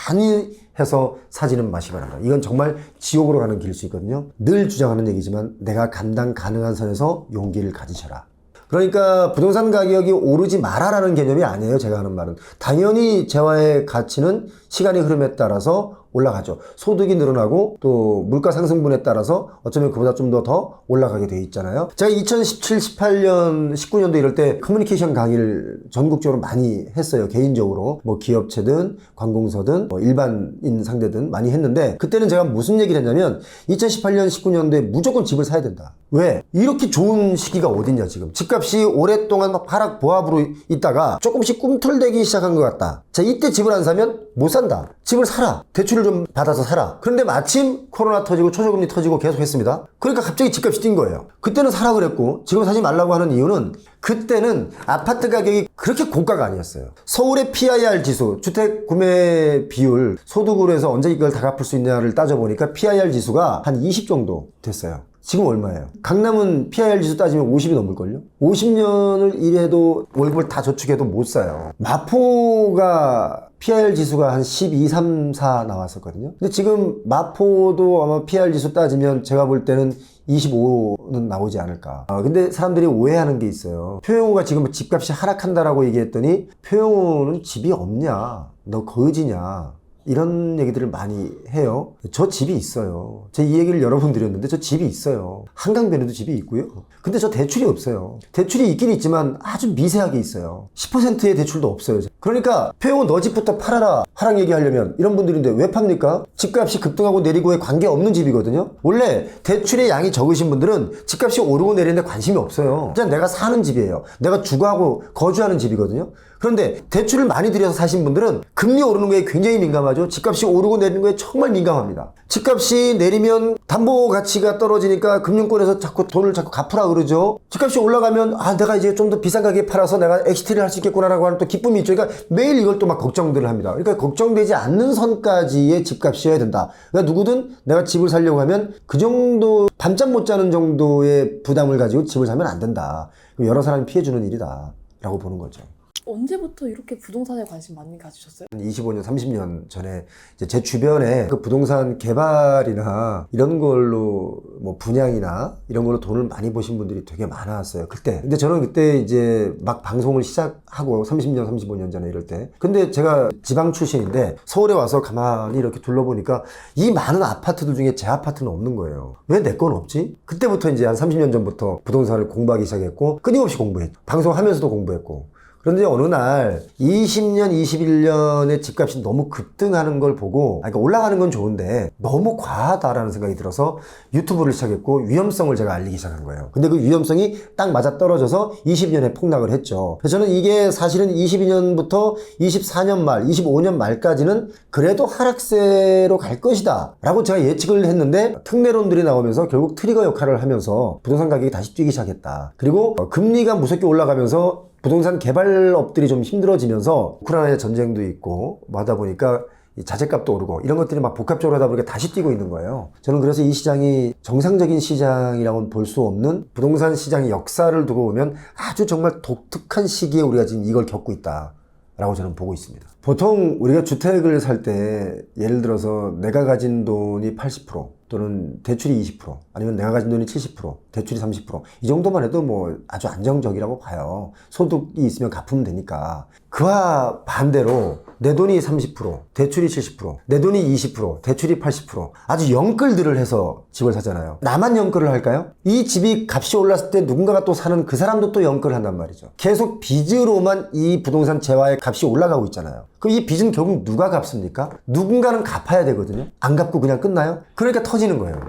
많이 해서 사지는 마시기 바랍니다. 이건 정말 지옥으로 가는 길일 수 있거든요. 늘 주장하는 얘기지만 내가 감당 가능한 선에서 용기를 가지셔라. 그러니까 부동산 가격이 오르지 마라라는 개념이 아니에요. 제가 하는 말은 당연히 재화의 가치는 시간의 흐름에 따라서 올라가죠. 소득이 늘어나고 또 물가 상승분에 따라서 어쩌면 그보다 좀 더 올라가게 돼 있잖아요. 제가 2017, 18년, 19년도 이럴 때 커뮤니케이션 강의를 전국적으로 많이 했어요. 개인적으로 뭐 기업체든 관공서든 뭐 일반인 상대든 많이 했는데, 그때는 제가 무슨 얘기를 했냐면 2018년, 19년도에 무조건 집을 사야 된다. 왜? 이렇게 좋은 시기가 어딨냐 지금. 집값이 오랫동안 막 하락 보합으로 있다가 조금씩 꿈틀대기 시작한 것 같다. 자, 이때 집을 안 사면 못 산다. 집을 사라. 대출을 좀 받아서 사라. 그런데 마침 코로나 터지고 초저금리 터지고 계속 했습니다. 그러니까 갑자기 집값이 뛴 거예요. 그때는 사라 그랬고 지금 사지 말라고 하는 이유는, 그때는 아파트 가격이 그렇게 고가가 아니었어요. 서울의 PIR 지수, 주택 구매 비율, 소득으로 해서 언제 이걸 다 갚을 수 있냐를 따져보니까 PIR 지수가 한 20 정도 됐어요. 지금 얼마예요? 강남은 PIR 지수 따지면 50이 넘을걸요? 50년을 일해도 월급을 다 저축해도 못 사요. 마포가 PIR 지수가 한 12, 3, 4 나왔었거든요. 근데 지금 마포도 아마 PIR 지수 따지면 제가 볼 때는 25는 나오지 않을까. 근데 사람들이 오해하는 게 있어요. 표영호가 지금 집값이 하락한다라고 얘기했더니 표영호는 집이 없냐? 너 거지냐? 이런 얘기들을 많이 해요. 저 집이 있어요. 제 이 얘기를 여러 번 드렸는데 저 집이 있어요. 한강변에도 집이 있고요. 근데 저 대출이 없어요. 대출이 있긴 있지만 아주 미세하게 있어요. 10%의 대출도 없어요. 그러니까 표용은 너 집부터 팔아라 하락 얘기하려면 이런 분들인데 왜 팝니까? 집값이 급등하고 내리고에 관계없는 집이거든요. 원래 대출의 양이 적으신 분들은 집값이 오르고 내리는데 관심이 없어요. 그냥 내가 사는 집이에요. 내가 주거하고 거주하는 집이거든요. 그런데 대출을 많이 들여서 사신 분들은 금리 오르는 거에 굉장히 민감하죠. 집값이 오르고 내리는 거에 정말 민감합니다. 집값이 내리면 담보 가치가 떨어지니까 금융권에서 자꾸 돈을 자꾸 갚으라 그러죠. 집값이 올라가면 내가 이제 좀 더 비싼 가격에 팔아서 내가 엑시트를 할 수 있겠구나라고 하는 또 기쁨이 있죠. 그러니까 매일 이걸 또 막 걱정들을 합니다. 그러니까 걱정되지 않는 선까지의 집값이어야 된다. 그러니까 누구든 내가 집을 사려고 하면 그 정도 밤잠 못 자는 정도의 부담을 가지고 집을 사면 안 된다. 여러 사람이 피해주는 일이다 라고 보는 거죠. 언제부터 이렇게 부동산에 관심 많이 가지셨어요? 25년, 30년 전에 이제 제 주변에 그 부동산 개발이나 이런 걸로 뭐 분양이나 이런 걸로 돈을 많이 버신 분들이 되게 많았어요. 그때. 근데 저는 그때 이제 막 방송을 시작하고 30년, 35년 전에 이럴 때. 근데 제가 지방 출신인데 서울에 와서 가만히 이렇게 둘러보니까 이 많은 아파트들 중에 제 아파트는 없는 거예요. 왜 내 건 없지? 그때부터 이제 한 30년 전부터 부동산을 공부하기 시작했고 끊임없이 공부했죠. 방송하면서도 공부했고. 그런데 어느 날 20년, 21년에 집값이 너무 급등하는 걸 보고 그러니까 올라가는 건 좋은데 너무 과하다라는 생각이 들어서 유튜브를 시작했고 위험성을 제가 알리기 시작한 거예요. 근데 그 위험성이 딱 맞아 떨어져서 20년에 폭락을 했죠. 그래서 저는 이게 사실은 22년부터 24년 말, 25년 말까지는 그래도 하락세로 갈 것이다 라고 제가 예측을 했는데 특례론들이 나오면서 결국 트리거 역할을 하면서 부동산 가격이 다시 뛰기 시작했다. 그리고 금리가 무섭게 올라가면서 부동산 개발업들이 좀 힘들어지면서 우크라이나 전쟁도 있고 뭐 하다 보니까 이 자재값도 오르고 이런 것들이 막 복합적으로 하다 보니까 다시 뛰고 있는 거예요. 저는 그래서 이 시장이 정상적인 시장이라고는 볼 수 없는 부동산 시장의 역사를 두고 보면 아주 정말 독특한 시기에 우리가 지금 이걸 겪고 있다 라고 저는 보고 있습니다. 보통 우리가 주택을 살 때 예를 들어서 내가 가진 돈이 80% 또는 대출이 20% 아니면 내가 가진 돈이 70% 대출이 30% 이 정도만 해도 뭐 아주 안정적이라고 봐요. 소득이 있으면 갚으면 되니까. 그와 반대로 내 돈이 30% 대출이 70% 내 돈이 20% 대출이 80% 아주 영끌들을 해서 집을 사잖아요. 나만 영끌을 할까요? 이 집이 값이 올랐을 때 누군가가 또 사는 그 사람도 또 영끌을 한단 말이죠. 계속 빚으로만 이 부동산 재화의 값이 올라가고 있잖아요. 그럼 이 빚은 결국 누가 갚습니까? 누군가는 갚아야 되거든요. 안 갚고 그냥 끝나요? 그러니까 터지는 거예요.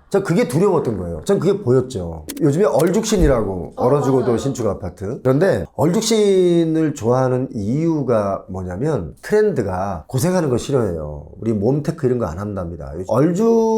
저 그게 두려웠던 거예요. 전 그게 보였죠. 요즘에 얼죽신이라고 얼어 죽어도 신축 아파트. 그런데 얼죽신을 좋아하는 이유가 뭐냐면 트렌드가 고생하는 거 싫어해요. 우리 몸테크 이런 거 안 한답니다.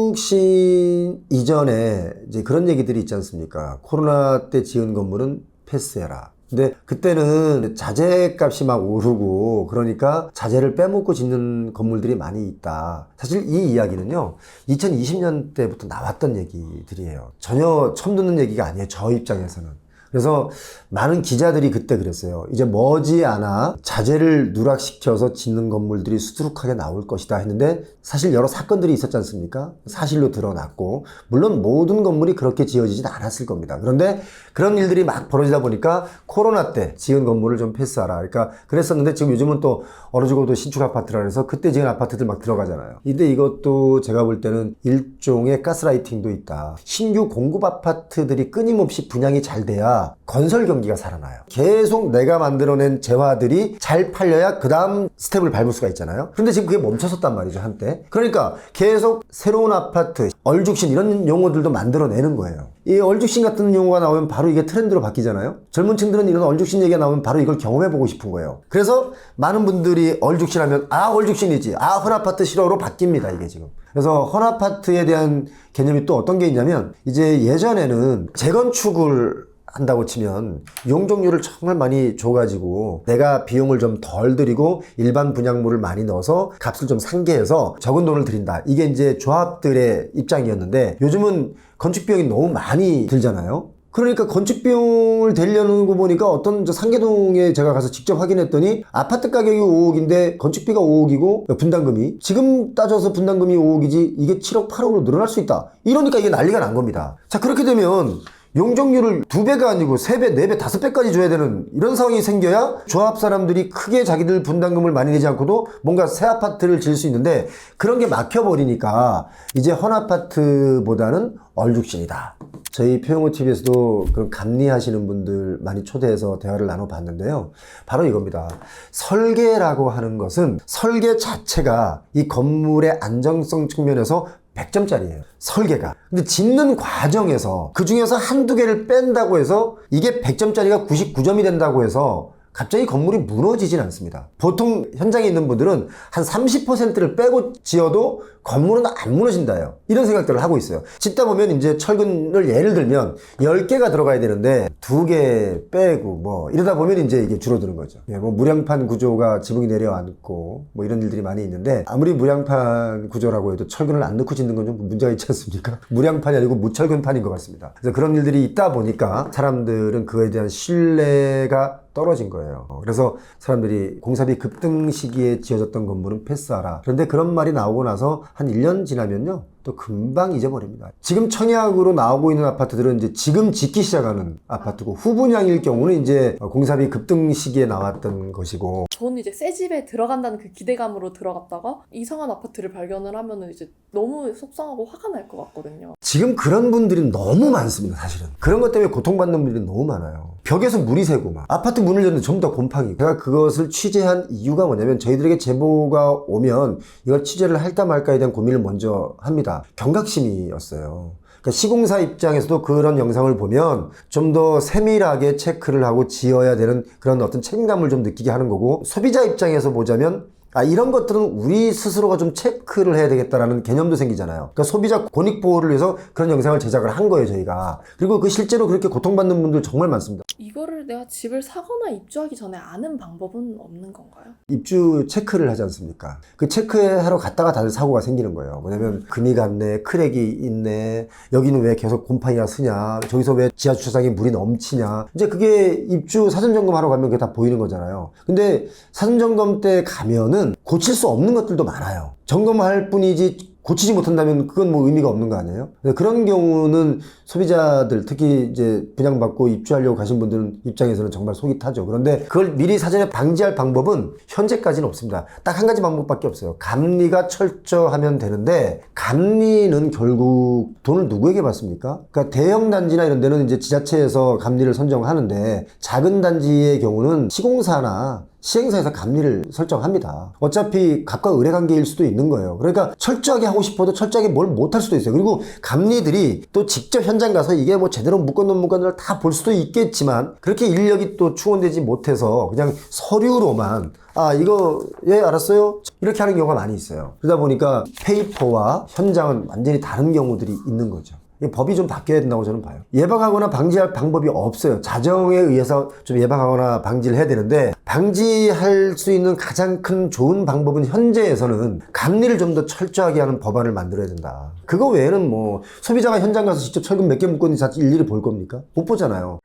얼죽신 이전에 이제 그런 얘기들이 있지 않습니까? 코로나 때 지은 건물은 패스해라. 근데 그때는 자재값이 막 오르고 그러니까 자재를 빼먹고 짓는 건물들이 많이 있다. 사실 이 이야기는요 2020년 때부터 나왔던 얘기들이에요. 전혀 처음 듣는 얘기가 아니에요. 저 입장에서는. 그래서 많은 기자들이 그때 그랬어요. 이제 머지않아 자재를 누락시켜서 짓는 건물들이 수두룩하게 나올 것이다 했는데 사실 여러 사건들이 있었지 않습니까? 사실로 드러났고 물론 모든 건물이 그렇게 지어지진 않았을 겁니다. 그런데 그런 일들이 막 벌어지다 보니까 코로나 때 지은 건물을 좀 패스하라. 그러니까 그랬었는데 지금 요즘은 또 어느 정도 신축 아파트라 해서 그때 지은 아파트들 막 들어가잖아요. 근데 이것도 제가 볼 때는 일종의 가스라이팅도 있다. 신규 공급 아파트들이 끊임없이 분양이 잘 돼야 건설 경기가 살아나요. 계속 내가 만들어낸 재화들이 잘 팔려야 그 다음 스텝을 밟을 수가 있잖아요. 그런데 지금 그게 멈춰섰단 말이죠, 한때. 그러니까 계속 새로운 아파트, 얼죽신 이런 용어들도 만들어내는 거예요. 이 얼죽신 같은 용어가 나오면 바로 이게 트렌드로 바뀌잖아요. 젊은 층들은 이런 얼죽신 얘기가 나오면 바로 이걸 경험해보고 싶은 거예요. 그래서 많은 분들이 얼죽신 하면 아 얼죽신이지, 아 헌아파트 싫어로 바뀝니다, 이게 지금. 그래서 헌아파트에 대한 개념이 또 어떤 게 있냐면 이제 예전에는 재건축을 한다고 치면 용적률을 정말 많이 줘가지고 내가 비용을 좀 덜 들이고 일반 분양물을 많이 넣어서 값을 좀 상계해서 적은 돈을 들인다. 이게 이제 조합들의 입장이었는데 요즘은 건축 비용이 너무 많이 들잖아요. 그러니까 건축 비용을 대려는 거 보니까 어떤 상계동에 제가 가서 직접 확인했더니 아파트 가격이 5억인데 건축비가 5억이고 분담금이 지금 따져서 분담금이 5억이지 이게 7억 8억으로 늘어날 수 있다. 이러니까 이게 난리가 난 겁니다. 자 그렇게 되면 용적률을 2배가 아니고 3배, 4배, 5배까지 줘야 되는 이런 상황이 생겨야 조합 사람들이 크게 자기들 분담금을 많이 내지 않고도 뭔가 새 아파트를 지을 수 있는데 그런 게 막혀버리니까 이제 헌아파트보다는 얼죽신이다. 저희 표용호TV에서도 그런 감리하시는 분들 많이 초대해서 대화를 나눠봤는데요. 바로 이겁니다. 설계라고 하는 것은 설계 자체가 이 건물의 안정성 측면에서 100점짜리예요. 설계가. 근데 짓는 과정에서 그 중에서 한두 개를 뺀다고 해서 이게 100점짜리가 99점이 된다고 해서 갑자기 건물이 무너지진 않습니다. 보통 현장에 있는 분들은 한 30%를 빼고 지어도 건물은 안 무너진다요. 이런 생각들을 하고 있어요. 짓다 보면 이제 철근을 예를 들면 10개가 들어가야 되는데 2개 빼고 뭐 이러다 보면 이제 이게 줄어드는 거죠. 예, 뭐 무량판 구조가 지붕이 내려앉고 뭐 이런 일들이 많이 있는데 아무리 무량판 구조라고 해도 철근을 안 넣고 짓는 건 좀 문제가 있지 않습니까? 무량판이 아니고 무철근판인 것 같습니다. 그래서 그런 일들이 있다 보니까 사람들은 그거에 대한 신뢰가 떨어진 거예요. 그래서 사람들이 공사비 급등 시기에 지어졌던 건물은 패스하라. 그런데 그런 말이 나오고 나서 한 1년 지나면요. 또 금방 잊어버립니다. 지금 청약으로 나오고 있는 아파트들은 이제 지금 짓기 시작하는 아파트고 후분양일 경우는 이제 공사비 급등 시기에 나왔던 것이고 저는 이제 새 집에 들어간다는 그 기대감으로 들어갔다가 이상한 아파트를 발견을 하면은 이제 너무 속상하고 화가 날 것 같거든요. 지금 그런 분들이 너무 많습니다. 사실은 그런 것 때문에 고통받는 분들이 너무 많아요. 벽에서 물이 새고 막 아파트 문을 열는데 전부 다 곰팡이. 제가 그것을 취재한 이유가 뭐냐면 저희들에게 제보가 오면 이걸 취재를 할까 말까에 대한 고민을 먼저 합니다. 경각심이었어요. 그러니까 시공사 입장에서도 그런 영상을 보면 좀 더 세밀하게 체크를 하고 지어야 되는 그런 어떤 책임감을 좀 느끼게 하는 거고, 소비자 입장에서 보자면 이런 것들은 우리 스스로가 좀 체크를 해야 되겠다라는 개념도 생기잖아요. 그러니까 소비자 권익 보호를 위해서 그런 영상을 제작을 한 거예요, 저희가. 그리고 그 실제로 그렇게 고통받는 분들 정말 많습니다. 이거를 내가 집을 사거나 입주하기 전에 아는 방법은 없는 건가요? 입주 체크를 하지 않습니까? 그 체크하러 갔다가 다들 사고가 생기는 거예요. 뭐냐면 금이 갔네, 크랙이 있네, 여기는 왜 계속 곰팡이가 쓰냐, 저기서 왜 지하 주차장에 물이 넘치냐. 이제 그게 입주 사전점검 하러 가면 그게 다 보이는 거잖아요. 근데 사전점검 때 가면은 고칠 수 없는 것들도 많아요. 점검할 뿐이지 고치지 못한다면 그건 뭐 의미가 없는 거 아니에요? 그런 경우는 소비자들, 특히 이제 분양받고 입주하려고 가신 분들 입장에서는 정말 속이 타죠. 그런데 그걸 미리 사전에 방지할 방법은 현재까지는 없습니다. 딱 한 가지 방법밖에 없어요. 감리가 철저하면 되는데, 감리는 결국 돈을 누구에게 받습니까? 그러니까 대형 단지나 이런 데는 이제 지자체에서 감리를 선정하는데, 작은 단지의 경우는 시공사나 시행사에서 감리를 설정합니다. 어차피 갑과 을의 관계일 수도 있는 거예요. 그러니까 철저하게 하고 싶어도 철저하게 뭘 못할 수도 있어요. 그리고 감리들이 또 직접 현장 가서 이게 뭐 제대로 묶었는 물건을 다 볼 수도 있겠지만, 그렇게 인력이 또 충원되지 못해서 그냥 서류로만 이거 예 알았어요 이렇게 하는 경우가 많이 있어요. 그러다 보니까 페이퍼와 현장은 완전히 다른 경우들이 있는 거죠. 법이 좀 바뀌어야 된다고 저는 봐요. 예방하거나 방지할 방법이 없어요. 자정에 의해서 좀 예방하거나 방지를 해야 되는데, 방지할 수 있는 가장 큰 좋은 방법은 현재에서는 감리를 좀 더 철저하게 하는 법안을 만들어야 된다. 그거 외에는 뭐 소비자가 현장 가서 직접 철근 몇 개 묶었는지 다 일일이 볼 겁니까? 못 보잖아요.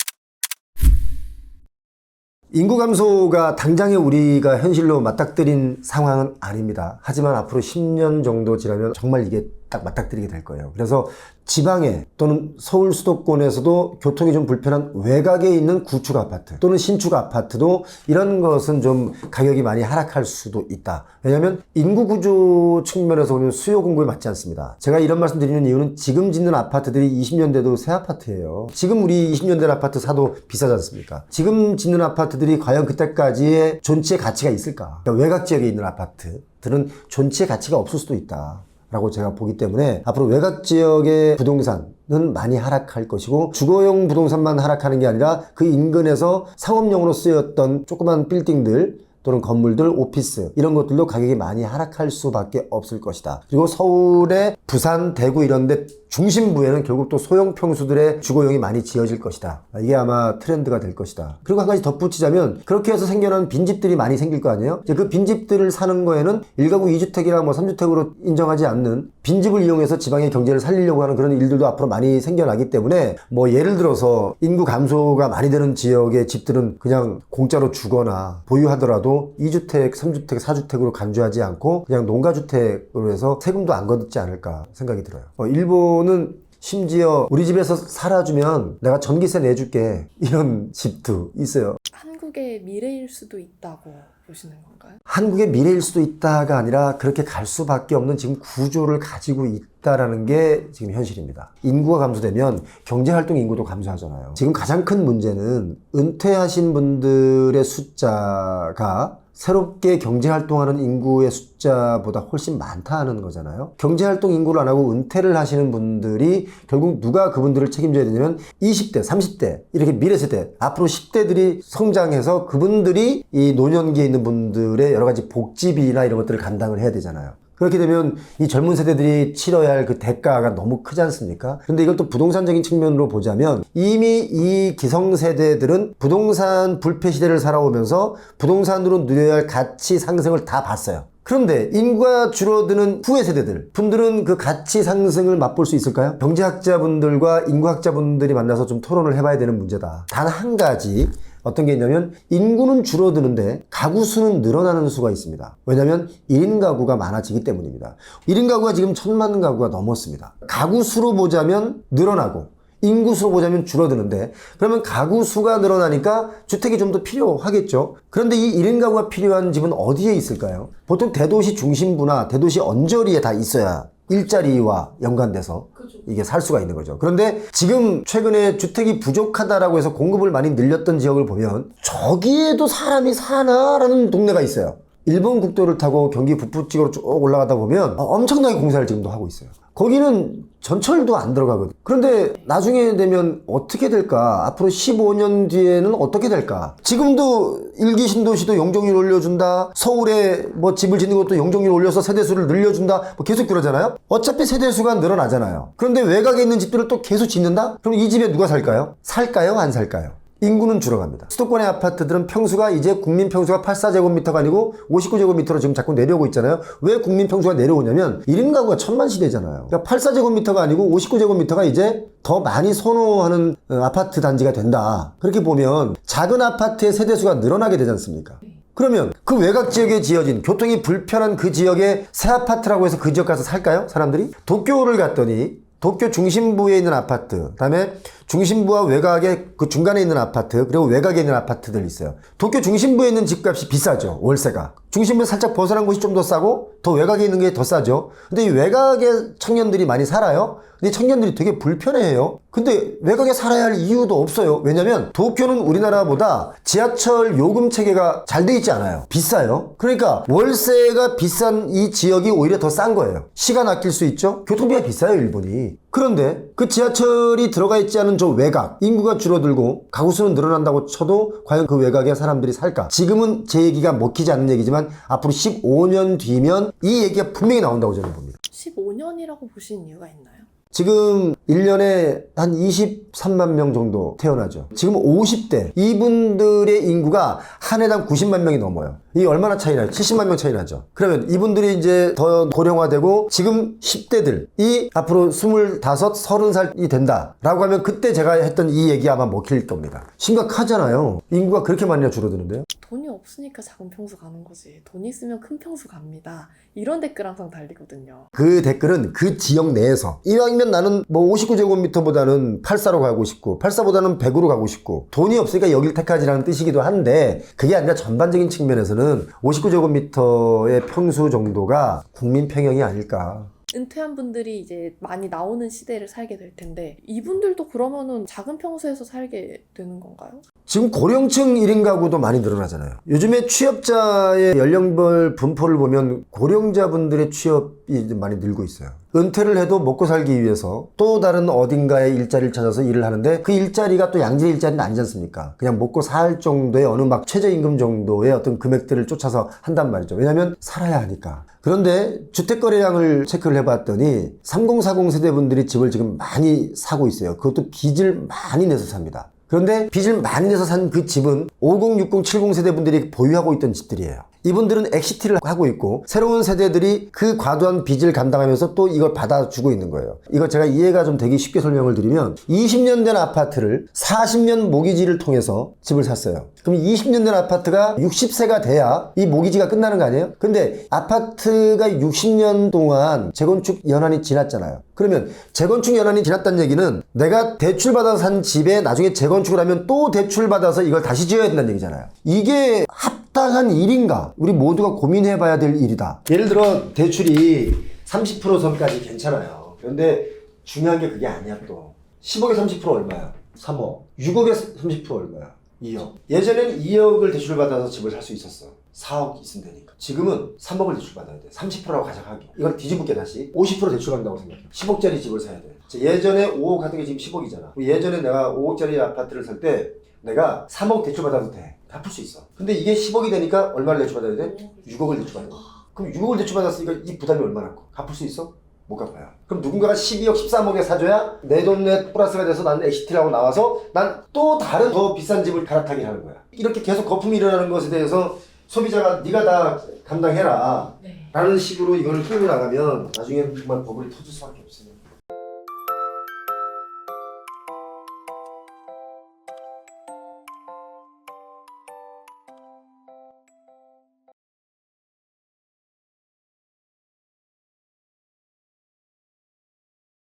인구 감소가 당장에 우리가 현실로 맞닥뜨린 상황은 아닙니다. 하지만 앞으로 10년 정도 지나면 정말 이게 딱 맞닥뜨리게 될 거예요. 그래서 지방에 또는 서울 수도권에서도 교통이 좀 불편한 외곽에 있는 구축 아파트 또는 신축 아파트도 이런 것은 좀 가격이 많이 하락할 수도 있다. 왜냐하면 인구 구조 측면에서 보면 수요 공급에 맞지 않습니다. 제가 이런 말씀 드리는 이유는 지금 짓는 아파트들이 20년대도 새 아파트예요. 지금 우리 20년대 아파트 사도 비싸지 않습니까? 지금 짓는 아파트들이 과연 그때까지의 존치의 가치가 있을까? 그러니까 외곽 지역에 있는 아파트들은 존치의 가치가 없을 수도 있다 라고 제가 보기 때문에, 앞으로 외곽 지역의 부동산은 많이 하락할 것이고, 주거용 부동산만 하락하는 게 아니라 그 인근에서 상업용으로 쓰였던 조그만 빌딩들 또는 건물들, 오피스 이런 것들도 가격이 많이 하락할 수밖에 없을 것이다. 그리고 서울의 부산, 대구 이런 데 중심부에는 결국 또 소형 평수들의 주거용이 많이 지어질 것이다. 이게 아마 트렌드가 될 것이다. 그리고 한 가지 덧붙이자면, 그렇게 해서 생겨난 빈집들이 많이 생길 거 아니에요? 이제 그 빈집들을 사는 거에는 1가구 2주택이나 뭐 3주택으로 인정하지 않는 빈집을 이용해서 지방의 경제를 살리려고 하는 그런 일들도 앞으로 많이 생겨나기 때문에, 뭐 예를 들어서 인구 감소가 많이 되는 지역의 집들은 그냥 공짜로 주거나 보유하더라도 2주택, 3주택, 4주택으로 간주하지 않고 그냥 농가주택으로 해서 세금도 안 걷지 않을까 생각이 들어요. 일본은 심지어 우리 집에서 살아주면 내가 전기세 내줄게 이런 집도 있어요. 한국의 미래일 수도 있다고 보시는 건가요? 한국의 미래일 수도 있다가 아니라 그렇게 갈 수밖에 없는 지금 구조를 가지고 있다라는 게 지금 현실입니다. 인구가 감소되면 경제활동 인구도 감소하잖아요. 지금 가장 큰 문제는 은퇴하신 분들의 숫자가 새롭게 경제활동하는 인구의 숫자보다 훨씬 많다는 거잖아요. 경제활동 인구를 안 하고 은퇴를 하시는 분들이 결국 누가 그분들을 책임져야 되냐면 20대, 30대 이렇게 미래세대, 앞으로 10대들이 성장해서 그분들이 이 노년기에 있는 분들의 여러 가지 복지비나 이런 것들을 감당을 해야 되잖아요. 그렇게 되면 이 젊은 세대들이 치러야 할 그 대가가 너무 크지 않습니까? 근데 이걸 또 부동산적인 측면으로 보자면, 이미 이 기성세대들은 부동산 불패 시대를 살아오면서 부동산으로 누려야 할 가치 상승을 다 봤어요. 그런데 인구가 줄어드는 후의 세대들 분들은 그 가치 상승을 맛볼 수 있을까요? 경제학자분들과 인구학자분들이 만나서 좀 토론을 해봐야 되는 문제다. 단 한 가지 어떤 게 있냐면 인구는 줄어드는데 가구 수는 늘어나는 수가 있습니다. 왜냐하면 1인 가구가 많아지기 때문입니다. 1인 가구가 지금 1000만 가구가 넘었습니다. 가구 수로 보자면 늘어나고 인구수로 보자면 줄어드는데, 그러면 가구 수가 늘어나니까 주택이 좀 더 필요하겠죠. 그런데 이 1인 가구가 필요한 집은 어디에 있을까요? 보통 대도시 중심부나 대도시 언저리에 다 있어야 일자리와 연관돼서 이게 살 수가 있는 거죠. 그런데 지금 최근에 주택이 부족하다라고 해서 공급을 많이 늘렸던 지역을 보면 저기에도 사람이 사나라는 동네가 있어요. 일본 국도를 타고 경기 북부 쪽으로 쭉 올라가다 보면 엄청나게 공사를 지금도 하고 있어요. 거기는 전철도 안 들어가거든. 그런데 나중에 되면 어떻게 될까? 앞으로 15년 뒤에는 어떻게 될까? 지금도 일기 신도시도 용적률 올려준다. 서울에 뭐 집을 짓는 것도 용적률 올려서 세대수를 늘려준다. 뭐 계속 그러잖아요. 어차피 세대수가 늘어나잖아요. 그런데 외곽에 있는 집들을 또 계속 짓는다? 그럼 이 집에 누가 살까요? 살까요? 안 살까요? 인구는 줄어갑니다. 수도권의 아파트들은 평수가 이제 국민 평수가 84제곱미터가 아니고 59제곱미터로 지금 자꾸 내려오고 있잖아요. 왜 국민 평수가 내려오냐면 1인 가구가 1000만 시대잖아요. 그러니까 84제곱미터가 아니고 59제곱미터가 이제 더 많이 선호하는 아파트 단지가 된다. 그렇게 보면 작은 아파트의 세대수가 늘어나게 되지 않습니까? 그러면 그 외곽 지역에 지어진 교통이 불편한 그 지역에 새 아파트라고 해서 그 지역 가서 살까요? 사람들이? 도쿄를 갔더니 도쿄 중심부에 있는 아파트, 그다음에 중심부와 외곽에 그 중간에 있는 아파트, 그리고 외곽에 있는 아파트들 있어요. 도쿄 중심부에 있는 집값이 비싸죠, 월세가. 중심부에 살짝 벗어난 곳이 좀 더 싸고 더 외곽에 있는 게 더 싸죠. 근데 이 외곽에 청년들이 많이 살아요. 근데 청년들이 되게 불편해해요. 근데 외곽에 살아야 할 이유도 없어요. 왜냐면 도쿄는 우리나라보다 지하철 요금 체계가 잘 돼 있지 않아요. 비싸요. 그러니까 월세가 비싼 이 지역이 오히려 더 싼 거예요. 시간 아낄 수 있죠. 교통비가 비싸요, 일본이. 그런데 그 지하철이 들어가 있지 않은 저 외곽, 인구가 줄어들고 가구 수는 늘어난다고 쳐도 과연 그 외곽에 사람들이 살까? 지금은 제 얘기가 먹히지 않는 얘기지만 앞으로 15년 뒤면 이 얘기가 분명히 나온다고 저는 봅니다. 15년이라고 보신 이유가 있나요? 지금 1년에 한 23만 명 정도 태어나죠. 지금 50대 이분들의 인구가 한 해당 90만 명이 넘어요. 이게 얼마나 차이 나요? 70만 명 차이 나죠. 그러면 이분들이 이제 더 고령화되고 지금 10대들이 앞으로 25, 30살이 된다라고 하면 그때 제가 했던 이 얘기 아마 먹힐 겁니다. 심각하잖아요. 인구가 그렇게 많이 줄어드는데요. 돈이 없으니까 작은 평수 가는 거지. 돈이 있으면 큰 평수 갑니다. 이런 댓글 항상 달리거든요. 그 댓글은 그 지역 내에서 이왕이면 나는 뭐 59제곱미터보다는 84로 가고 싶고 84보다는 100으로 가고 싶고 돈이 없으니까 여길 택하지라는 뜻이기도 한데 그게 아니라 전반적인 측면에서는 59제곱미터의 평수 정도가 국민 평형이 아닐까. 은퇴한 분들이 이제 많이 나오는 시대를 살게 될 텐데 이분들도 그러면은 작은 평수에서 살게 되는 건가요? 지금 고령층 1인 가구도 많이 늘어나잖아요. 요즘에 취업자의 연령별 분포를 보면 고령자분들의 취업이 많이 늘고 있어요. 은퇴를 해도 먹고 살기 위해서 또 다른 어딘가에 일자리를 찾아서 일을 하는데 그 일자리가 또 양질 일자리는 아니지 않습니까? 그냥 먹고 살 정도의 어느 막 최저임금 정도의 어떤 금액들을 쫓아서 한단 말이죠. 왜냐하면 살아야 하니까. 그런데 주택거래량을 체크를 해봤더니 3040 세대분들이 집을 지금 많이 사고 있어요. 그것도 빚을 많이 내서 삽니다. 그런데 빚을 많이 내서 산 그 집은 50, 60, 70 세대분들이 보유하고 있던 집들이에요. 이분들은 엑시티를 하고 있고 새로운 세대들이 그 과도한 빚을 감당하면서 또 이걸 받아주고 있는 거예요. 이거 제가 이해가 좀 되기 쉽게 설명을 드리면 20년 된 아파트를 40년 모기지를 통해서 집을 샀어요. 그럼 20년 된 아파트가 60세가 돼야 이 모기지가 끝나는 거 아니에요? 근데 아파트가 60년 동안 재건축 연한이 지났잖아요. 그러면 재건축 연한이 지났다는 얘기는 내가 대출받아서 산 집에 나중에 재건축을 하면 또 대출받아서 이걸 다시 지어야 된다는 얘기잖아요. 이게 합당한 일인가? 우리 모두가 고민해 봐야 될 일이다. 예를 들어 대출이 30% 선까지 괜찮아요. 그런데 중요한 게 그게 아니야 또. 10억에 30% 얼마야? 3억. 6억에 30% 얼마야? 2억. 예전에는 2억을 대출받아서 집을 살 수 있었어. 4억 있으면 되니까. 지금은 3억을 대출받아야 돼. 30%라고 가정하기. 이걸 뒤집을게 다시. 50% 대출받는다고 생각해. 10억짜리 집을 사야 돼. 예전에 5억 하던 게 지금 10억이잖아. 예전에 내가 5억짜리 아파트를 살 때 내가 3억 대출받아도 돼. 갚을 수 있어. 근데 이게 10억이 되니까 얼마를 대출받아야 돼? 6억을 대출받아야 돼. 그럼 6억을 대출받았으니까 이 부담이 얼마나 커? 갚을 수 있어? 못 갚아요. 그럼 누군가가 12억, 13억에 사줘야 내 돈에 플러스가 돼서 나는 엑시티라고 나와서 난 또 다른 더 비싼 집을 갈아타게 하는 거야. 이렇게 계속 거품이 일어나는 것에 대해서 소비자가 네가 다 감당해라 라는 식으로 이거를 끌고 나가면 나중에 정말 버블이 터질 수밖에 없습니다.